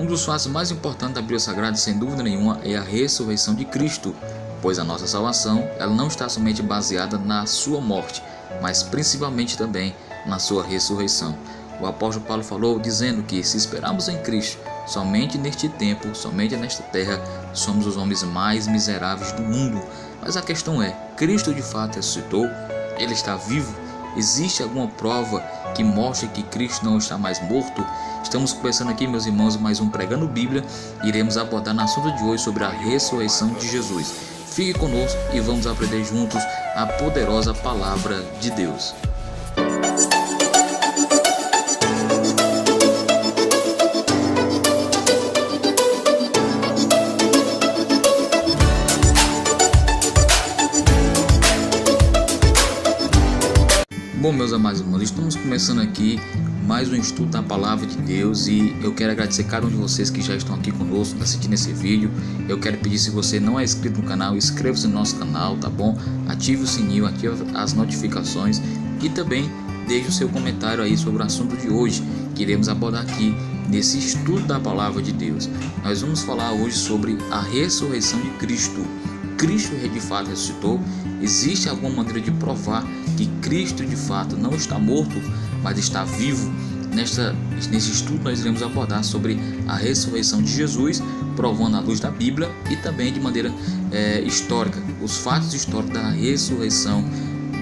Um dos fatos mais importantes da Bíblia Sagrada, sem dúvida nenhuma, é a ressurreição de Cristo, pois a nossa salvação ela não está somente baseada na sua morte, mas principalmente também na sua ressurreição. O apóstolo Paulo falou dizendo que se esperarmos em Cristo, somente neste tempo, somente nesta terra, somos os homens mais miseráveis do mundo. Mas a questão é, Cristo de fato ressuscitou? Ele está vivo? Existe alguma prova que mostre que Cristo não está mais morto? Estamos começando aqui, meus irmãos, mais um Pregando Bíblia. Iremos abordar no assunto de hoje sobre a ressurreição de Jesus. Fique conosco e vamos aprender juntos a poderosa palavra de Deus. Bom, meus amados irmãos, estamos começando aqui mais um estudo da Palavra de Deus e eu quero agradecer cada um de vocês que já estão aqui conosco, assistindo esse vídeo. Eu quero pedir, se você não é inscrito no canal, inscreva-se no nosso canal, tá bom? Ative o sininho, ative as notificações e também deixe o seu comentário aí sobre o assunto de hoje que iremos abordar aqui nesse estudo da Palavra de Deus. Nós vamos falar hoje sobre a ressurreição de Cristo. Cristo de fato ressuscitou? Existe alguma maneira de provar que Cristo de fato não está morto, mas está vivo? Nesse estudo nós iremos abordar sobre a ressurreição de Jesus, provando à luz da Bíblia e também de maneira histórica, os fatos históricos da ressurreição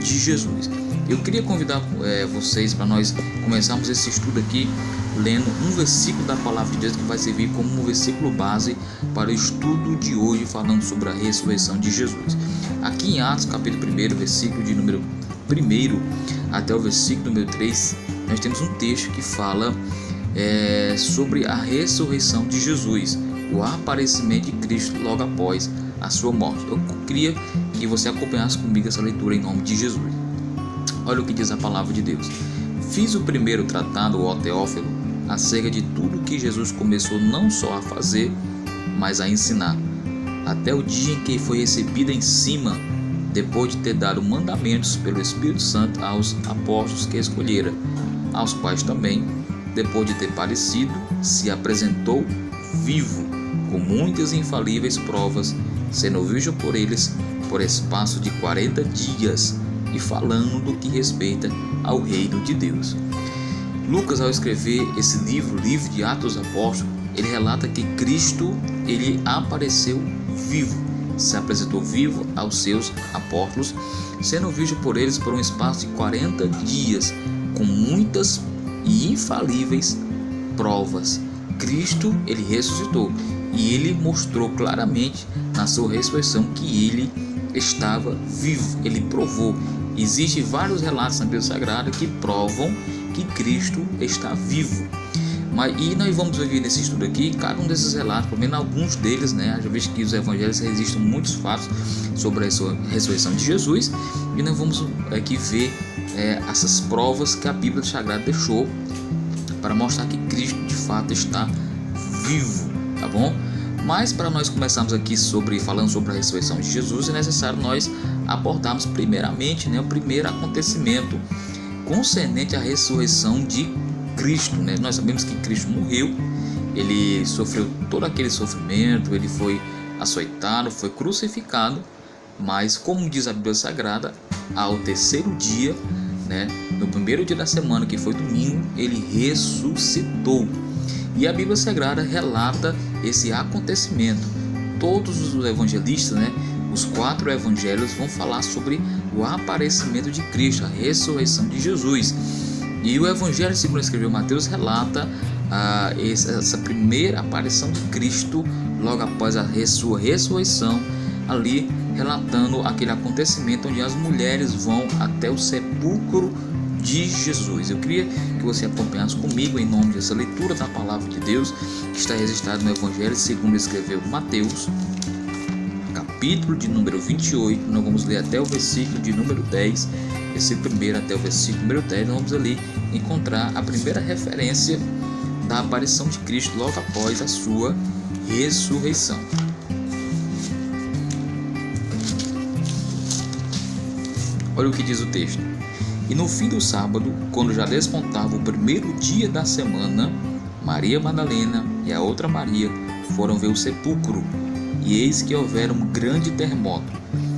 de Jesus. Eu queria convidar vocês para nós começarmos esse estudo aqui lendo um versículo da Palavra de Deus que vai servir como um versículo base para o estudo de hoje, falando sobre a ressurreição de Jesus. Aqui em Atos capítulo 1, versículo de número 1 até o versículo número 3, nós temos um texto que fala sobre a ressurreição de Jesus, o aparecimento de Cristo logo após a sua morte. Eu queria que você acompanhasse comigo essa leitura em nome de Jesus. Olha o que diz a Palavra de Deus. Fiz o primeiro tratado, ó Teófilo, acerca de tudo que Jesus começou não só a fazer, mas a ensinar, até o dia em que foi recebida em cima, depois de ter dado mandamentos pelo Espírito Santo aos apóstolos que escolhera, aos quais também, depois de ter padecido, se apresentou vivo, com muitas infalíveis provas, sendo visto por eles por espaço de 40 dias, e falando do que respeita ao reino de Deus. Lucas, ao escrever esse livro de Atos dos Apóstolos, ele relata que Cristo ele apareceu vivo, se apresentou vivo aos seus apóstolos, sendo visto por eles por um espaço de 40 dias, com muitas e infalíveis provas. Cristo ele ressuscitou e ele mostrou claramente na sua ressurreição que ele estava vivo, ele provou. Existem vários relatos na Bíblia Sagrada que provam que Cristo está vivo. E nós vamos ver nesse estudo aqui, cada um desses relatos, pelo menos alguns deles, né? Já visto que os evangelhos registram muitos fatos sobre a ressurreição de Jesus, e nós vamos aqui ver essas provas que a Bíblia Sagrada deixou para mostrar que Cristo de fato está vivo, tá bom? Mas para nós começarmos aqui falando sobre a ressurreição de Jesus, é necessário nós abordarmos primeiramente o primeiro acontecimento concernente à ressurreição de Cristo, né? Nós sabemos que Cristo morreu, ele sofreu todo aquele sofrimento, ele foi açoitado, foi crucificado, mas como diz a Bíblia Sagrada, ao terceiro dia, né, no primeiro dia da semana, que foi domingo, ele ressuscitou. E a Bíblia Sagrada relata esse acontecimento. Todos os evangelistas, né, os 4 evangelhos vão falar sobre o aparecimento de Cristo, a ressurreição de Jesus. E o evangelho segundo escreveu Mateus relata essa primeira aparição de Cristo logo após a sua ressurreição, ali relatando aquele acontecimento onde as mulheres vão até o sepulcro de Jesus. Eu queria que você acompanhasse comigo em nome dessa leitura da Palavra de Deus que está registrada no Evangelho segundo escreveu Mateus, capítulo de número 28. Nós vamos ler até o versículo de número 10, versículo 1 até o versículo número 10. Nós vamos ali encontrar a primeira referência da aparição de Cristo logo após a sua ressurreição. Olha o que diz o texto. E no fim do sábado, quando já despontava o primeiro dia da semana, Maria Madalena, e a outra Maria foram ver o sepulcro. E eis que houvera um grande terremoto,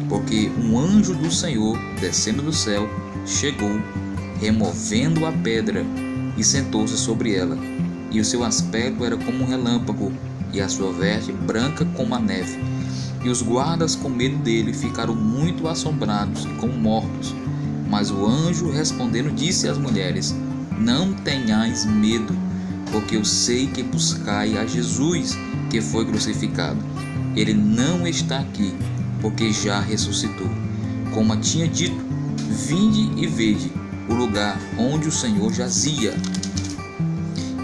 porque um anjo do Senhor, descendo do céu, chegou, removendo a pedra, e sentou-se sobre ela. E o seu aspecto era como um relâmpago, e a sua veste branca como a neve. E os guardas, com medo dele, ficaram muito assombrados e como mortos. Mas o anjo, respondendo, disse às mulheres: Não tenhais medo, porque eu sei que buscai a Jesus, que foi crucificado. Ele não está aqui, porque já ressuscitou. Como tinha dito, vinde e vede o lugar onde o Senhor jazia.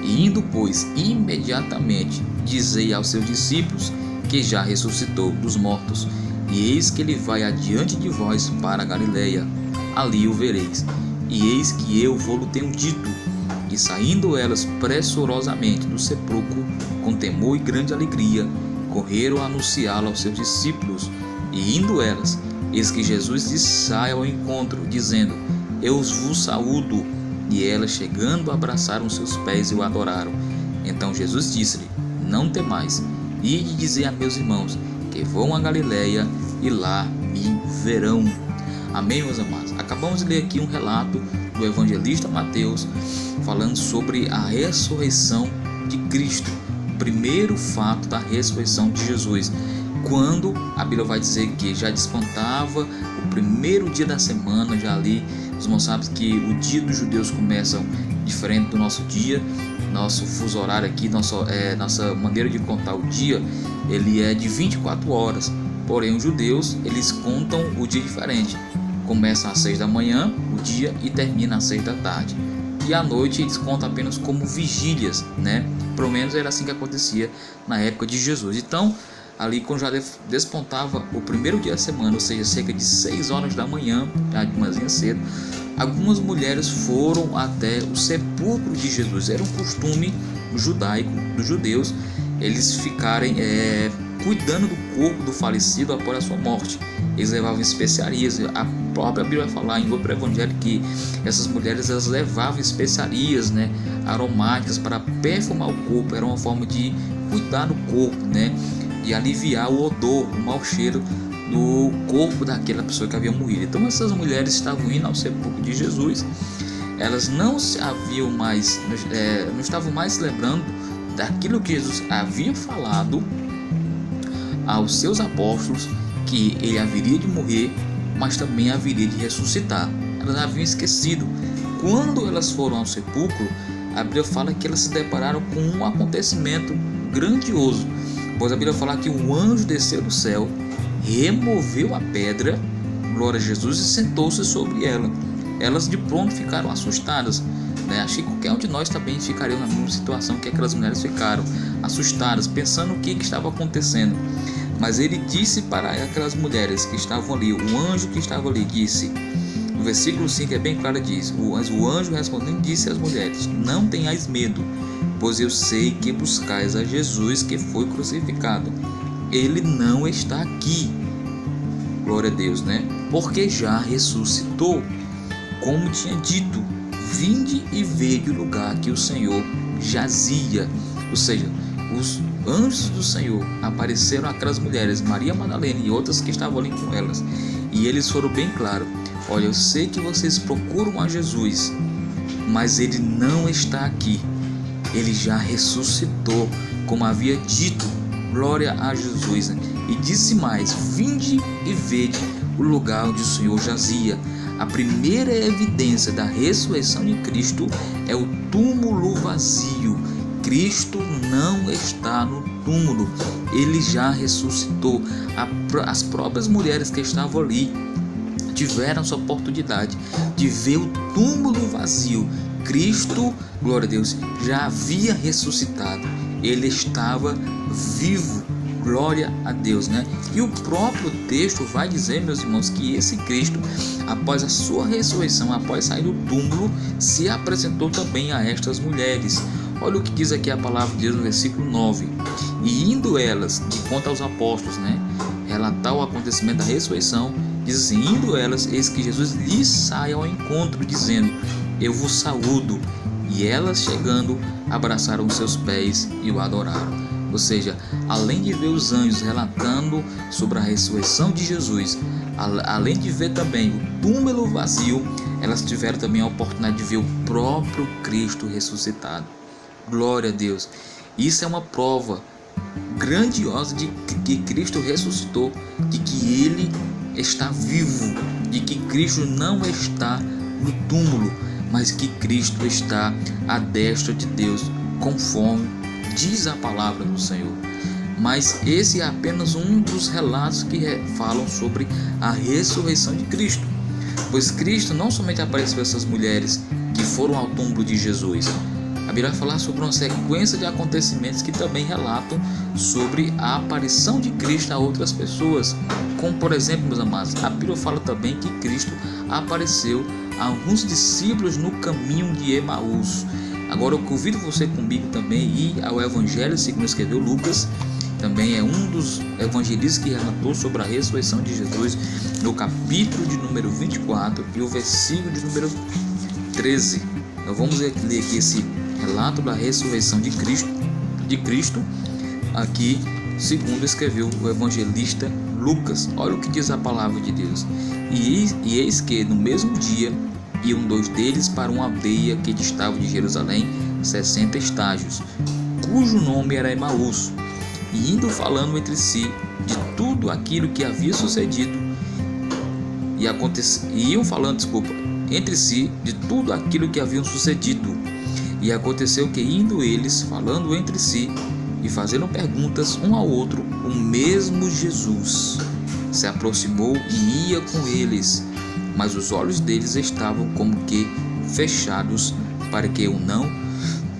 E indo, pois, imediatamente, dizei aos seus discípulos que já ressuscitou dos mortos, e eis que ele vai adiante de vós para a Galileia, ali o vereis. E eis que eu vou-lo tenho dito. E saindo elas pressurosamente do sepulcro, com temor e grande alegria, correram a anunciá-lo aos seus discípulos. E indo elas, eis que Jesus lhes sai ao encontro, dizendo: Eu vos saúdo. E elas, chegando, abraçaram seus pés e o adoraram. Então Jesus disse-lhe: Não temais, ide dizer a meus irmãos que vão a Galileia, e lá me verão. Amém, meus amados? Acabamos de ler aqui um relato do evangelista Mateus, falando sobre a ressurreição de Cristo, o primeiro fato da ressurreição de Jesus, quando a Bíblia vai dizer que já despontava o primeiro dia da semana. Já ali os irmãos sabem que o dia dos judeus começa diferente do nosso dia, nosso fuso horário aqui, nossa maneira de contar o dia, ele é de 24 horas, porém os judeus, eles contam o dia diferente, começa às 6 da manhã o dia e termina às 6 da tarde, e à noite eles contam apenas como vigílias, né? Pelo menos era assim que acontecia na época de Jesus. Então ali, quando já despontava o primeiro dia da semana, ou seja, cerca de 6 horas da manhã, já de manhã cedo, algumas mulheres foram até o sepulcro de Jesus. Era um costume judaico dos judeus eles ficarem cuidando do corpo do falecido após a sua morte. Eles levavam especiarias. A própria Bíblia vai falar em outro evangelho que essas mulheres elas levavam especiarias, né, aromáticas para perfumar o corpo. Era uma forma de cuidar do corpo, né, de aliviar o odor, o mau cheiro do corpo daquela pessoa que havia morrido. Então essas mulheres estavam indo ao sepulcro de Jesus. Elas não estavam mais lembrando daquilo que Jesus havia falado aos seus apóstolos, que ele haveria de morrer, mas também haveria de ressuscitar. Elas haviam esquecido. Quando elas foram ao sepulcro, a Bíblia fala que elas se depararam com um acontecimento grandioso, pois a Bíblia fala que um anjo desceu do céu, removeu a pedra, glória a Jesus, e sentou-se sobre ela. Elas de pronto ficaram assustadas, né? Acho que qualquer um de nós também ficaria na mesma situação que aquelas mulheres ficaram, assustadas, pensando o que estava acontecendo. Mas ele disse para aquelas mulheres que estavam ali, o anjo que estava ali disse, no versículo 5 é bem claro, diz: o anjo respondendo disse às mulheres: Não tenhais medo, pois eu sei que buscais a Jesus que foi crucificado. Ele não está aqui, glória a Deus, né? Porque já ressuscitou. Como tinha dito, vinde e vede o lugar que o Senhor jazia. Ou seja, os anjos do Senhor apareceram àquelas mulheres, Maria Madalena e outras que estavam ali com elas, e eles foram bem claros: olha, eu sei que vocês procuram a Jesus, mas ele não está aqui, ele já ressuscitou, como havia dito, glória a Jesus, né? E disse mais: vinde e vede o lugar onde o Senhor jazia. A primeira evidência da ressurreição de Cristo é o túmulo vazio. Cristo não está no túmulo, ele já ressuscitou. As próprias mulheres que estavam ali tiveram essa oportunidade de ver o túmulo vazio. Cristo, glória a Deus, já havia ressuscitado, ele estava vivo, glória a Deus, né? E o próprio texto vai dizer, meus irmãos, que esse Cristo, após a sua ressurreição, após sair do túmulo, se apresentou também a estas mulheres. Olha o que diz aqui a palavra de Deus no versículo 9: E indo elas, de conta aos apóstolos, né, relatar o acontecimento da ressurreição, diz assim: indo elas, eis que Jesus lhes sai ao encontro, dizendo: Eu vos saúdo. E E elas, chegando, abraçaram os seus pés e o adoraram. Ou seja, além de ver os anjos relatando sobre a ressurreição de Jesus, além de ver também o túmulo vazio, elas tiveram também a oportunidade de ver o próprio Cristo ressuscitado. Glória a Deus! Isso é uma prova grandiosa de que Cristo ressuscitou, de que Ele está vivo, de que Cristo não está no túmulo, mas que Cristo está à destra de Deus, conforme diz a palavra do Senhor. Mas esse é apenas um dos relatos que falam sobre a ressurreição de Cristo, pois Cristo não somente apareceu a essas mulheres que foram ao túmulo de Jesus. A Bíblia vai falar sobre uma sequência de acontecimentos que também relatam sobre a aparição de Cristo a outras pessoas, como por exemplo, meus amados, a Bíblia fala também que Cristo apareceu a alguns discípulos no caminho de Emaús. Agora eu convido você comigo também ir ao Evangelho segundo escreveu Lucas. Também é um dos evangelistas que relatou sobre a ressurreição de Jesus, no capítulo de número 24 e o versículo de número 13. Então vamos ler aqui esse relato da ressurreição de Cristo, aqui segundo escreveu o evangelista Lucas. Olha o que diz a palavra de Deus. E eis que no mesmo dia iam dois deles para uma aldeia que distava de Jerusalém 60 estágios, cujo nome era Emaús, e indo falando entre si de tudo aquilo que havia sucedido, iam falando entre si de tudo aquilo que haviam sucedido. E aconteceu que, indo eles falando entre si e fazendo perguntas um ao outro, o mesmo Jesus se aproximou e ia com eles, mas os olhos deles estavam como que fechados, para que o não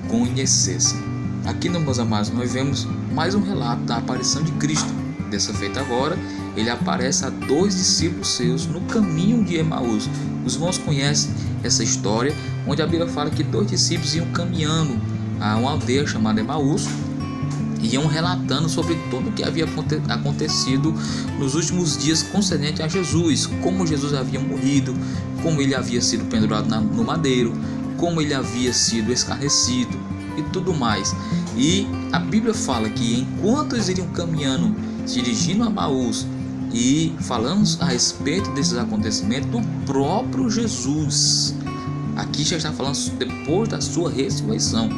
conhecessem. Aqui, meus amados, nós vemos mais um relato da aparição de Cristo. Dessa feita agora, ele aparece a dois discípulos seus no caminho de Emaús. Os irmãos conhecem essa história, onde a Bíblia fala que dois discípulos iam caminhando a uma aldeia chamada Emaús, e iam relatando sobre tudo o que havia acontecido nos últimos dias concernente a Jesus, como Jesus havia morrido, como ele havia sido pendurado no madeiro, como ele havia sido escarnecido e tudo mais. E a Bíblia fala que enquanto eles iriam caminhando, se dirigindo a Emaús e falando a respeito desses acontecimentos, do próprio Jesus, aqui já está falando depois da sua ressurreição,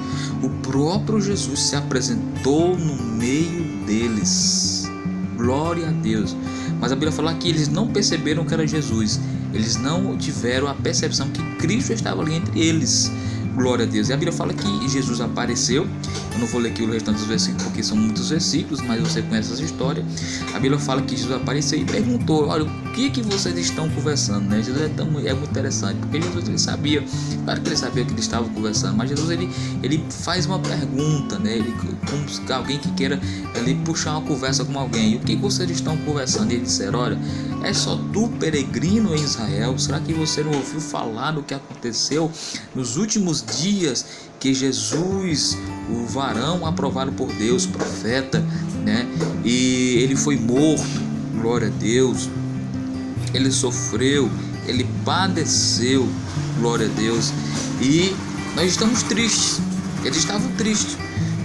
o próprio Jesus se apresentou no meio deles. Glória a Deus. Mas a Bíblia fala que eles não perceberam que era Jesus, eles não tiveram a percepção que Cristo estava ali entre eles. Glória a Deus. E a Bíblia fala que Jesus apareceu. Eu não vou ler aqui o restante dos versículos porque são muitos versículos, mas você conhece essa história. A Bíblia fala que Jesus apareceu e perguntou: olha, o que vocês estão conversando, né? Jesus é muito interessante, porque Jesus ele sabia, claro que ele sabia que eles estavam conversando, mas Jesus ele faz uma pergunta, né? Ele, como alguém que queira ali puxar uma conversa com alguém: o que vocês estão conversando? E eles disseram: olha, é só tu, peregrino em Israel, será que você não ouviu falar do que aconteceu nos últimos dias, que Jesus, o varão aprovado por Deus, profeta, né? E ele foi morto, glória a Deus, ele sofreu, ele padeceu, glória a Deus, e nós estamos tristes. Eles estavam tristes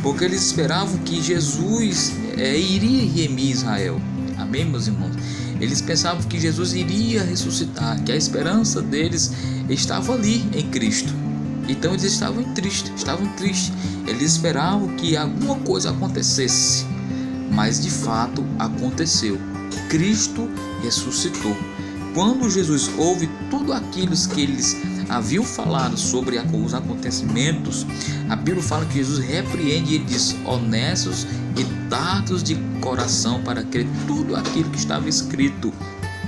porque eles esperavam que Jesus iria remir Israel. Amém, meus irmãos? Eles pensavam que Jesus iria ressuscitar, que a esperança deles estava ali em Cristo. Então eles estavam tristes. Eles esperavam que alguma coisa acontecesse, mas de fato aconteceu. Cristo ressuscitou. Quando Jesus ouve tudo aquilo que eles haviam falado sobre os acontecimentos, a Bíblia fala que Jesus repreende e ele diz: honestos e tardos de coração para crer tudo aquilo que estava escrito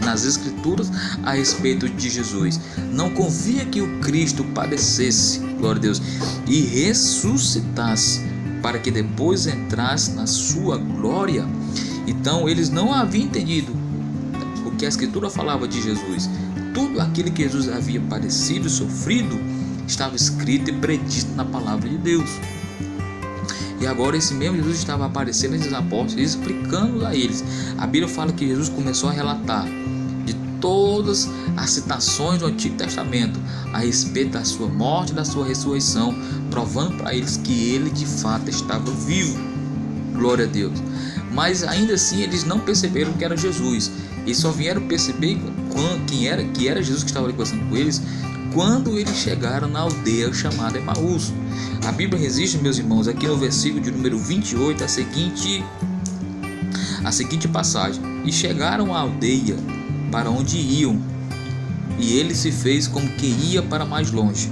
nas Escrituras a respeito de Jesus. Não convia que o Cristo padecesse, glória a Deus, e ressuscitasse, para que depois entrasse na sua glória. Então eles não haviam entendido o que a Escritura falava de Jesus. Tudo aquilo que Jesus havia padecido e sofrido estava escrito e predito na palavra de Deus. E agora esse mesmo Jesus estava aparecendo entre os apóstolos, explicando a eles. A Bíblia fala que Jesus começou a relatar de todas as citações do Antigo Testamento a respeito da sua morte e da sua ressurreição, provando para eles que ele de fato estava vivo. Glória a Deus. Mas ainda assim eles não perceberam que era Jesus. E só vieram perceber que era Jesus que estava ali conversando com eles quando eles chegaram na aldeia chamada Emaús. A Bíblia registra, meus irmãos, aqui no versículo de número 28, a seguinte passagem: e chegaram à aldeia para onde iam, e ele se fez como que ia para mais longe.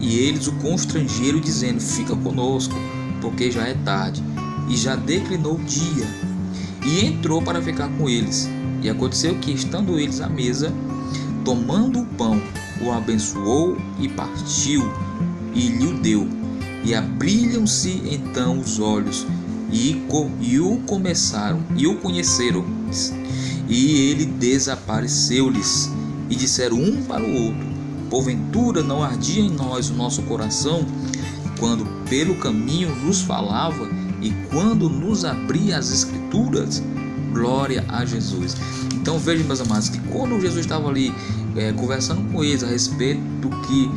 E eles o constrangeram, dizendo: fica conosco, porque já é tarde, e já declinou o dia. E entrou para ficar com eles. E aconteceu que, estando eles à mesa, tomando o pão, o abençoou e partiu, e lhe o deu. E abriram-se então os olhos, e o conheceram. E ele desapareceu-lhes. E disseram um para o outro: porventura não ardia em nós o nosso coração, quando pelo caminho nos falava, e quando nos abria as Escrituras? Glória a Jesus. Então vejam, meus amados, que quando Jesus estava ali conversando com eles a respeito do que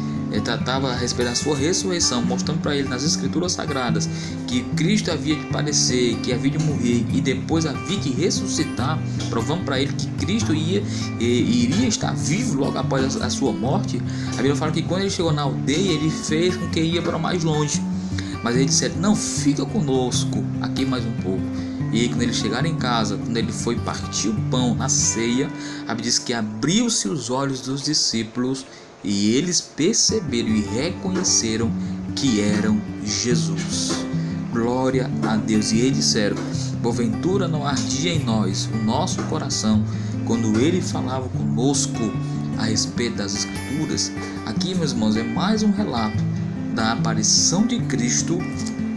tratava a respeito da sua ressurreição, mostrando para eles nas Escrituras Sagradas que Cristo havia de padecer, que havia de morrer e depois havia de ressuscitar, provando para ele que Cristo iria estar vivo logo após a sua morte. A Bíblia fala que quando ele chegou na aldeia, ele fez com que ia para mais longe. Mas ele disse: não, fica conosco aqui mais um pouco. E quando eles chegaram em casa, quando ele foi partir o pão na ceia, a Bíblia diz que abriu-se os olhos dos discípulos e eles perceberam e reconheceram que eram Jesus. Glória a Deus. E eles disseram: porventura não ardia em nós o nosso coração quando ele falava conosco a respeito das Escrituras? Aqui, meus irmãos, é mais um relato da aparição de Cristo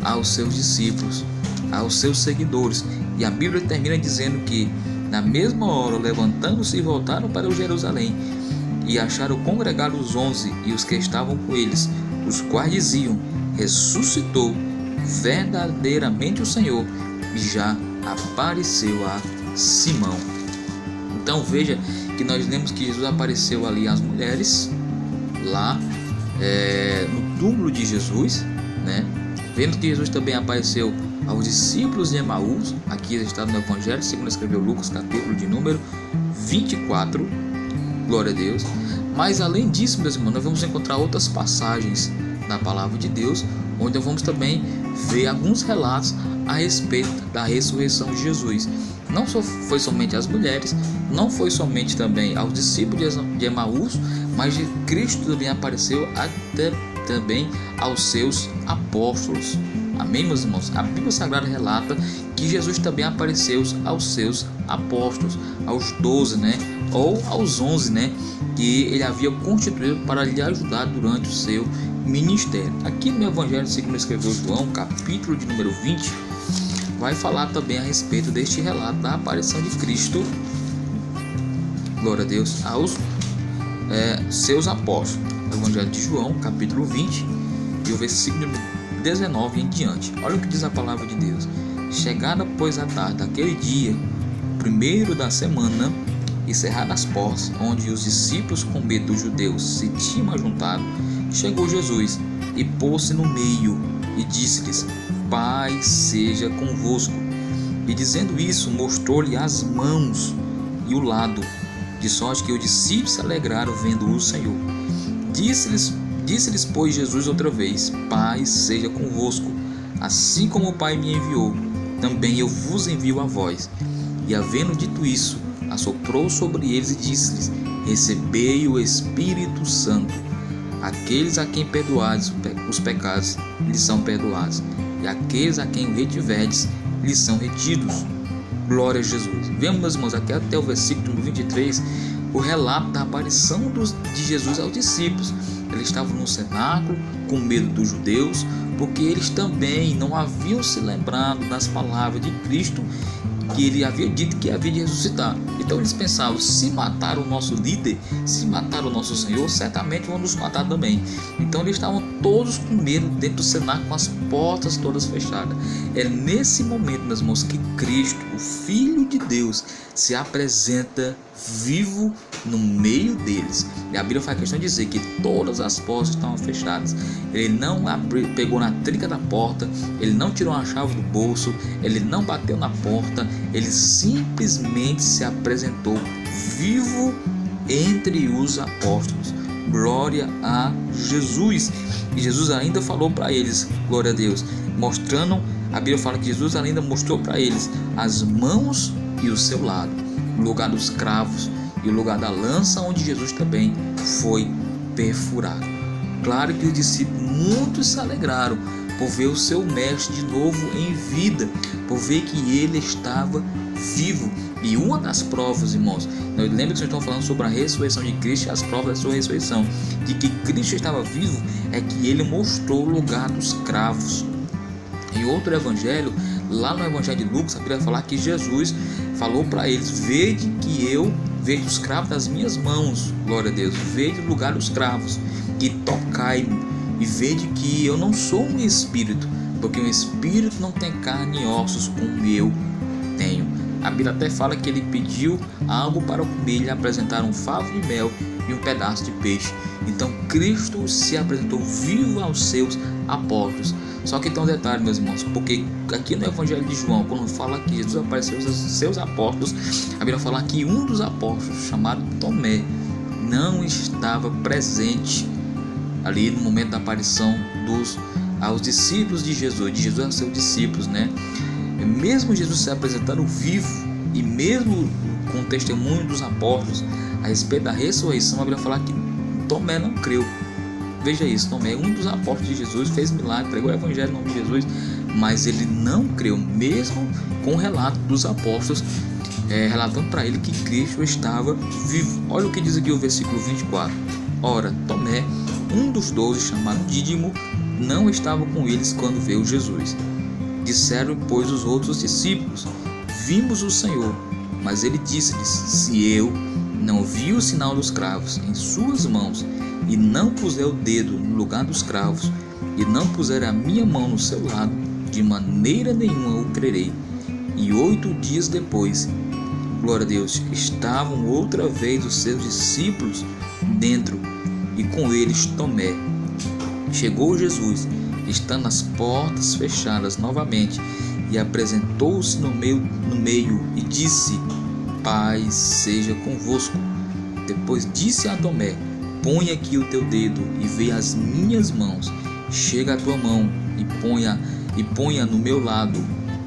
aos seus discípulos, aos seus seguidores. E a Bíblia termina dizendo que na mesma hora, levantando-se, voltaram para Jerusalém, e acharam congregados os 11 e os que estavam com eles, os quais diziam: ressuscitou verdadeiramente o Senhor, e já apareceu a Simão. Então veja que nós lemos que Jesus apareceu ali às mulheres, lá no túmulo de Jesus, né? Vendo que Jesus também apareceu aos discípulos de Emaús. Aqui está no Evangelho segundo escreveu Lucas, capítulo de número 24. Glória a Deus. Mas além disso, meus irmãos, nós vamos encontrar outras passagens na palavra de Deus, onde nós vamos também ver alguns relatos a respeito da ressurreição de Jesus. Não foi somente às mulheres, não foi somente também aos discípulos de Emaús, mas Cristo também apareceu até também aos seus apóstolos. Amém, meus irmãos? A Bíblia Sagrada relata que Jesus também apareceu aos seus apóstolos, aos 12, né? Ou aos 11, né? Que ele havia constituído para lhe ajudar durante o seu ministério. Aqui no Evangelho segundo escreveu João, capítulo de número 20, vai falar também a respeito deste relato da aparição de Cristo, glória a Deus, aos seus apóstolos. Evangelho de João, capítulo 20, e o versículo 19 em diante. Olha o que diz a palavra de Deus: chegada pois a tarde daquele dia, primeiro da semana, e cerradas as portas, onde os discípulos com medo dos judeus se tinham ajuntado, chegou Jesus e pôs-se no meio e disse-lhes: paz seja convosco. E dizendo isso, mostrou-lhe as mãos e o lado, de sorte que os discípulos se alegraram vendo o Senhor. Disse-lhes, pois, Jesus outra vez: paz seja convosco. Assim como o Pai me enviou, também eu vos envio a vós. E havendo dito isso, assoprou sobre eles e disse-lhes: recebei o Espírito Santo. Aqueles a quem perdoardes os pecados lhes são perdoados, e aqueles a quem o retiverdes lhes são retidos. Glória a Jesus. Vemos, meus irmãos, aqui até o versículo 23, o relato da aparição de Jesus aos discípulos. Eles estavam no cenáculo com medo dos judeus, porque eles também não haviam se lembrado das palavras de Cristo, que ele havia dito que havia de ressuscitar. Então eles pensavam: se matar o nosso líder, se matar o nosso Senhor, certamente vão nos matar também. Então eles estavam todos com medo dentro do cenáculo, com as portas todas fechadas. É nesse momento, meus irmãos, que Cristo, o Filho de Deus, se apresenta vivo no meio deles. E a Bíblia faz questão de dizer que todas as portas estavam fechadas. Ele não pegou na trinca da porta, ele não tirou a chave do bolso, ele não bateu na porta, ele simplesmente se apresentou vivo entre os apóstolos. Glória a Jesus. E Jesus ainda falou para eles, glória a Deus, mostrando, a Bíblia fala que Jesus ainda mostrou para eles as mãos e o seu lado, o lugar dos cravos e o lugar da lança, onde Jesus também foi perfurado. Claro que os discípulos muitos se alegraram por ver o seu mestre de novo em vida, por ver que ele estava vivo. E uma das provas, irmãos, lembra que nós estamos falando sobre a ressurreição de Cristo e as provas da sua ressurreição, de que Cristo estava vivo, é que ele mostrou o lugar dos cravos. Em outro evangelho, lá no evangelho de Lucas, a Bíblia vai falar que Jesus falou para eles: vede que eu vejo os cravos das minhas mãos, glória a Deus, vede o lugar dos cravos e tocai-me, e vede que eu não sou um espírito, porque um espírito não tem carne e ossos como eu tenho. A Bíblia até fala que ele pediu algo para comer, lhe apresentaram um favo de mel e um pedaço de peixe. Então Cristo se apresentou vivo aos seus apóstolos. Só que tem um detalhe, meus irmãos, porque aqui no Evangelho de João, quando fala que Jesus apareceu aos seus apóstolos, a Bíblia fala que um dos apóstolos, chamado Tomé, não estava presente ali no momento da aparição aos discípulos de Jesus aos seus discípulos, né? Mesmo Jesus se apresentando vivo e mesmo com o testemunho dos apóstolos a respeito da ressurreição, a Bíblia fala que Tomé não creu. Veja isso, Tomé, um dos apóstolos de Jesus, fez milagre, pregou o evangelho em nome de Jesus, mas ele não creu, mesmo com o relato dos apóstolos, relatando para ele que Cristo estava vivo. Olha o que diz aqui o versículo 24. Ora, Tomé, um dos 12, chamado Dídimo, não estava com eles quando veio Jesus. Disseram, pois, os outros discípulos: vimos o Senhor. Mas ele disse-lhes: se eu não vi o sinal dos cravos em suas mãos, e não puser o dedo no lugar dos cravos, e não puser a minha mão no seu lado, de maneira nenhuma eu crerei. E 8 dias depois, glória a Deus, estavam outra vez os seus discípulos dentro, e com eles Tomé. Chegou Jesus, estando as portas fechadas novamente, e apresentou-se no meio e disse: paz seja convosco. Depois disse a Tomé: põe aqui o teu dedo e vê as minhas mãos, chega a tua mão e ponha no meu lado,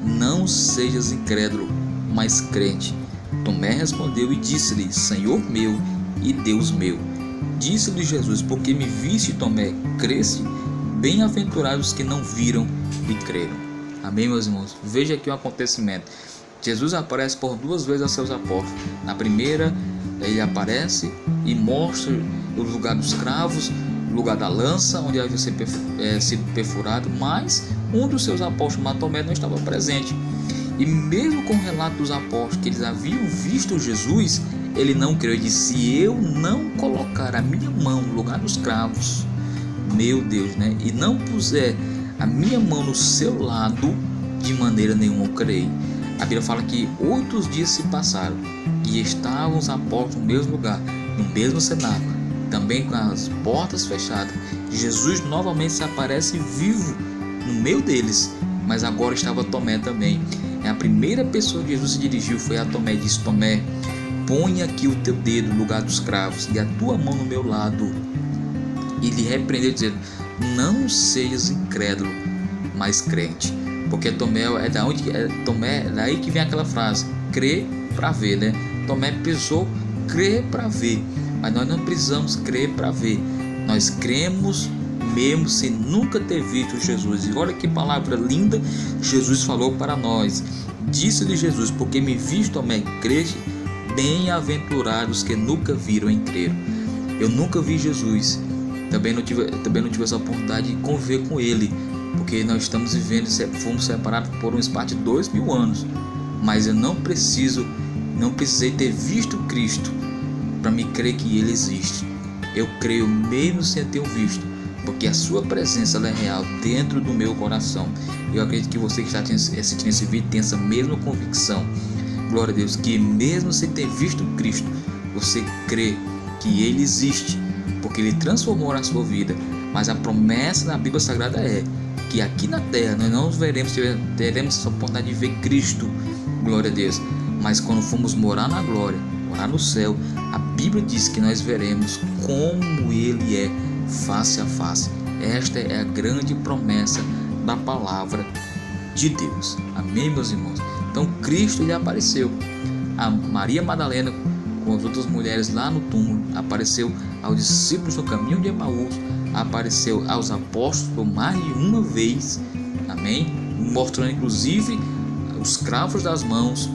não sejas incrédulo, mas crente. Tomé respondeu e disse-lhe: Senhor meu e Deus meu. Disse-lhe Jesus: porque me viste, Tomé, creste? Bem-aventurados que não viram e creram. Amém, meus irmãos? Veja aqui um acontecimento. Jesus aparece por 2 vezes a seus apóstolos. Na primeira, ele aparece e mostra o lugar dos cravos, o lugar da lança, onde havia sido perfurado, mas um dos seus apóstolos, chamado Tomé, não estava presente. E mesmo com o relato dos apóstolos que eles haviam visto Jesus, ele não creu. Ele disse: se eu não colocar a minha mão no lugar dos cravos, meu Deus, né? E não puser a minha mão no seu lado, de maneira nenhuma eu creio. A Bíblia fala que 8 dias se passaram e estavam os apóstolos no mesmo lugar, no mesmo cenáculo, também com as portas fechadas. Jesus novamente se aparece vivo no meio deles, mas agora estava Tomé também. A primeira pessoa que Jesus se dirigiu foi a Tomé e disse: Tomé, põe aqui o teu dedo no lugar dos cravos e a tua mão no meu lado. E lhe repreendeu dizendo: não sejas incrédulo, mas crente. Porque Tomé é daí que vem aquela frase: crer para ver, né? Tomé precisou crer para ver, mas nós não precisamos crer para ver. Nós cremos mesmo sem nunca ter visto Jesus. E olha que palavra linda Jesus falou para nós. Disse-lhe Jesus: porque me viste, Tomé, creste? Bem-aventurados que nunca viram e creram. Eu nunca vi Jesus, também não tive essa oportunidade de conviver com ele, porque nós estamos vivendo, fomos separados por um espaço de 2000 anos, mas eu não precisei ter visto Cristo para me crer que ele existe. Eu creio mesmo sem ter o visto, porque a sua presença ela é real dentro do meu coração. Eu acredito que você que está assistindo esse vídeo tem essa mesma convicção. Glória a Deus, que mesmo sem ter visto Cristo, você crê que Ele existe, porque Ele transformou na sua vida. Mas a promessa da Bíblia Sagrada é que aqui na terra nós não teremos essa oportunidade de ver Cristo, glória a Deus. Mas quando formos morar na glória, morar no céu, a Bíblia diz que nós veremos como Ele é face a face. Esta é a grande promessa da palavra de Deus. Amém, meus irmãos? Então Cristo ele apareceu a Maria Madalena com as outras mulheres lá no túmulo, apareceu aos discípulos no caminho de Emaús, apareceu aos apóstolos por mais de uma vez, amém? Mostrando inclusive os cravos das mãos,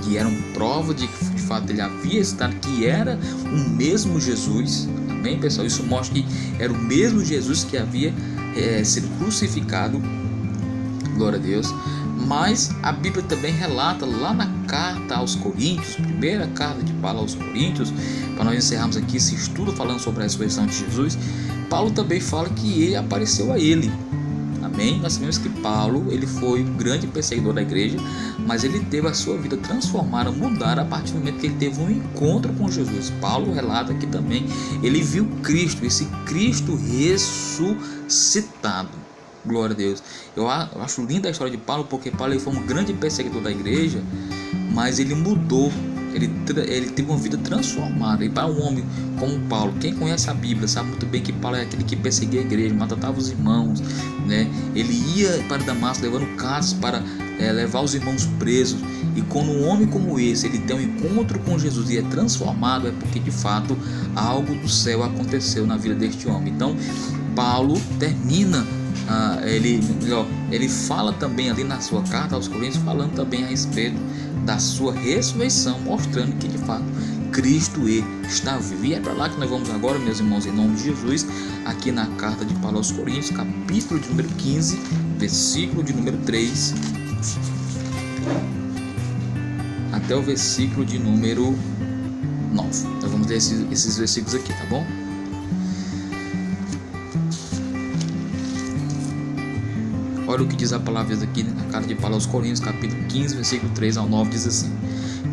que eram prova de que de fato ele havia estado, que era o mesmo Jesus, amém, pessoal? Isso mostra que era o mesmo Jesus que havia sido crucificado, glória a Deus. Mas a Bíblia também relata lá na carta aos Coríntios, primeira carta de Paulo aos Coríntios, para nós encerrarmos aqui esse estudo falando sobre a ressurreição de Jesus, Paulo também fala que ele apareceu a ele. Amém? Nós sabemos que Paulo ele foi um grande perseguidor da igreja, mas ele teve a sua vida transformada, mudada a partir do momento que ele teve um encontro com Jesus. Paulo relata aqui também, ele viu Cristo, esse Cristo ressuscitado. Glória a Deus. Eu acho linda a história de Paulo, porque Paulo ele foi um grande perseguidor da igreja, mas ele mudou, ele teve uma vida transformada. E para um homem como Paulo, quem conhece a Bíblia sabe muito bem que Paulo é aquele que perseguia a igreja, matava os irmãos, né? Ele ia para Damasco levando cartas para levar os irmãos presos. E quando um homem como esse ele tem um encontro com Jesus e é transformado, é porque de fato algo do céu aconteceu na vida deste homem. Então Paulo termina ele fala também ali na sua carta aos Coríntios, falando também a respeito da sua ressurreição, mostrando que de fato Cristo está vivo. E é para lá que nós vamos agora, meus irmãos, em nome de Jesus, aqui na carta de Paulo aos Coríntios, capítulo de número 15, versículo de número 3 até o versículo de número 9. Nós vamos ler esses versículos aqui, tá bom? Olha o que diz a palavra aqui na carta de Paulo aos Coríntios, capítulo 15, versículo 3 ao 9, diz assim: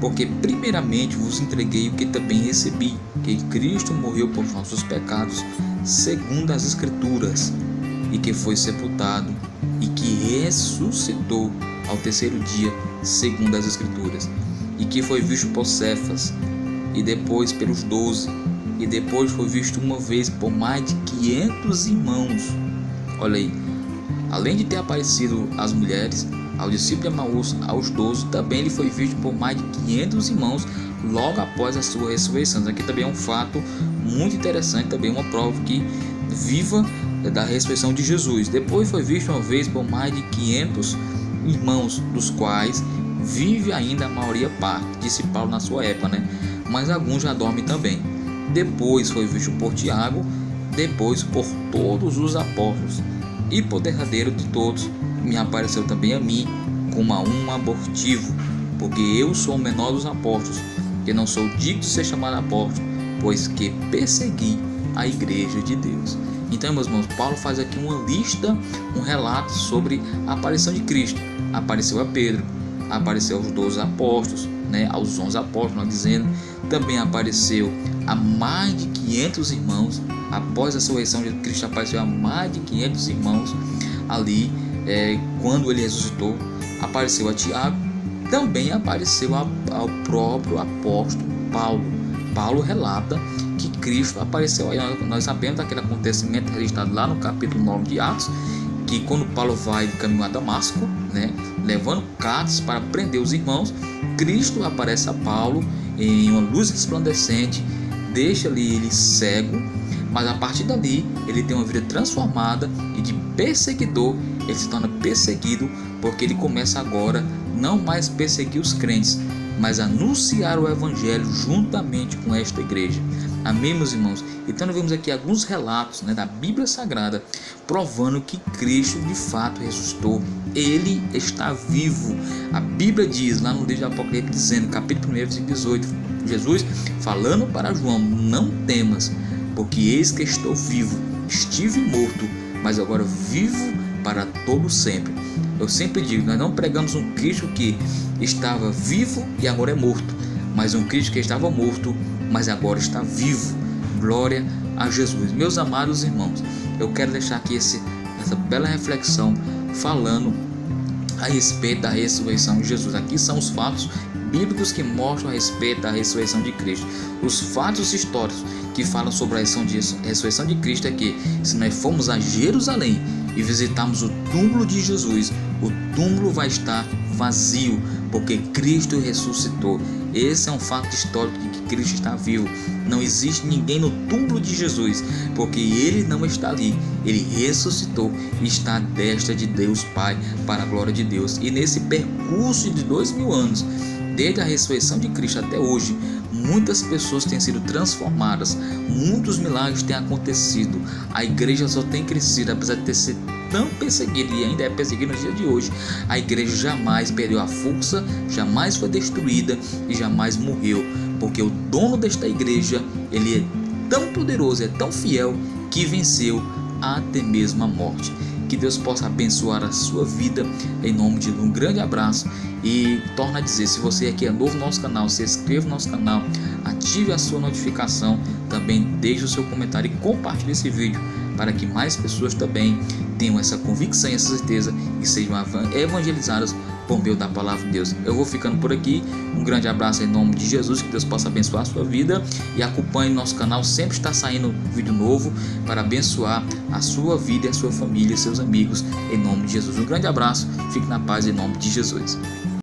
porque primeiramente vos entreguei o que também recebi, que Cristo morreu por nossos pecados, segundo as Escrituras, e que foi sepultado, e que ressuscitou ao terceiro dia, segundo as Escrituras, e que foi visto por Cefas, e depois pelos 12, e depois foi visto uma vez por mais de 500 irmãos. Olha aí, além de ter aparecido às mulheres, ao discípulo de Emaús, aos 12, também ele foi visto por mais de 500 irmãos logo após a sua ressurreição. Isso aqui também é um fato muito interessante, também uma prova que viva da ressurreição de Jesus. Depois foi visto uma vez por mais de 500 irmãos, dos quais vive ainda a maioria parte, disse Paulo na sua época, né? Mas alguns já dormem também. Depois foi visto por Tiago, depois por todos os apóstolos. E por derradeiro de todos me apareceu também a mim como a um abortivo, porque eu sou o menor dos apóstolos, que não sou digno de ser chamado apóstolo, pois que persegui a igreja de Deus. Então, meus irmãos, Paulo faz aqui uma lista, um relato sobre a aparição de Cristo. Apareceu a Pedro, apareceu aos 12 apóstolos, né, aos 11 apóstolos, nós dizendo, também apareceu a mais de 500 irmãos. Após a ressurreição de Cristo, apareceu a mais de 500 irmãos ali, quando ele ressuscitou. Apareceu a Tiago, também apareceu ao próprio apóstolo Paulo. Paulo relata que Cristo apareceu aí. Nós sabemos daquele acontecimento registrado lá no capítulo 9 de Atos, que quando Paulo vai de caminho a Damasco, né, levando cartas para prender os irmãos, Cristo aparece a Paulo em uma luz resplandecente, deixa ali ele cego, mas a partir dali ele tem uma vida transformada, e de perseguidor ele se torna perseguido, porque ele começa agora não mais perseguir os crentes, mas anunciar o evangelho juntamente com esta igreja. Amém, meus irmãos? Então nós vemos aqui alguns relatos, né, da Bíblia Sagrada provando que Cristo de fato ressuscitou. Ele está vivo. A Bíblia diz lá no livro de Apocalipse, dizendo, capítulo 1, versículo 18, Jesus falando para João: não temas, porque eis que estou vivo, estive morto, mas agora vivo para todo sempre. Eu sempre digo, nós não pregamos um Cristo que estava vivo e agora é morto, mas um Cristo que estava morto, mas agora está vivo. Glória a Jesus. Meus amados irmãos, eu quero deixar aqui essa bela reflexão falando a respeito da ressurreição de Jesus. Aqui são os fatos bíblicos que mostram a respeito da ressurreição de Cristo. Os fatos históricos que falam sobre a ressurreição de Cristo é que, se nós formos a Jerusalém e visitarmos o túmulo de Jesus, o túmulo vai estar vazio, porque Cristo ressuscitou. Esse é um fato histórico de que Cristo está vivo. Não existe ninguém no túmulo de Jesus, porque Ele não está ali. Ele ressuscitou e está à destra de Deus Pai, para a glória de Deus. E nesse percurso de 2000 anos, desde a ressurreição de Cristo até hoje, muitas pessoas têm sido transformadas, muitos milagres têm acontecido, a igreja só tem crescido, apesar de ter sido tão perseguida e ainda é perseguida no dia de hoje. A igreja jamais perdeu a força, jamais foi destruída e jamais morreu, porque o dono desta igreja, ele é tão poderoso, é tão fiel, que venceu até mesmo a morte. Que Deus possa abençoar a sua vida, em nome de um grande abraço. E torna a dizer, se você aqui é novo no nosso canal, se inscreva no nosso canal, ative a sua notificação, também deixe o seu comentário e compartilhe esse vídeo, para que mais pessoas também tenham essa convicção e essa certeza e sejam evangelizadas por meio da palavra de Deus. Eu vou ficando por aqui, um grande abraço em nome de Jesus, que Deus possa abençoar a sua vida, e acompanhe nosso canal, sempre está saindo vídeo novo para abençoar a sua vida, a sua família e seus amigos, em nome de Jesus. Um grande abraço, fique na paz em nome de Jesus.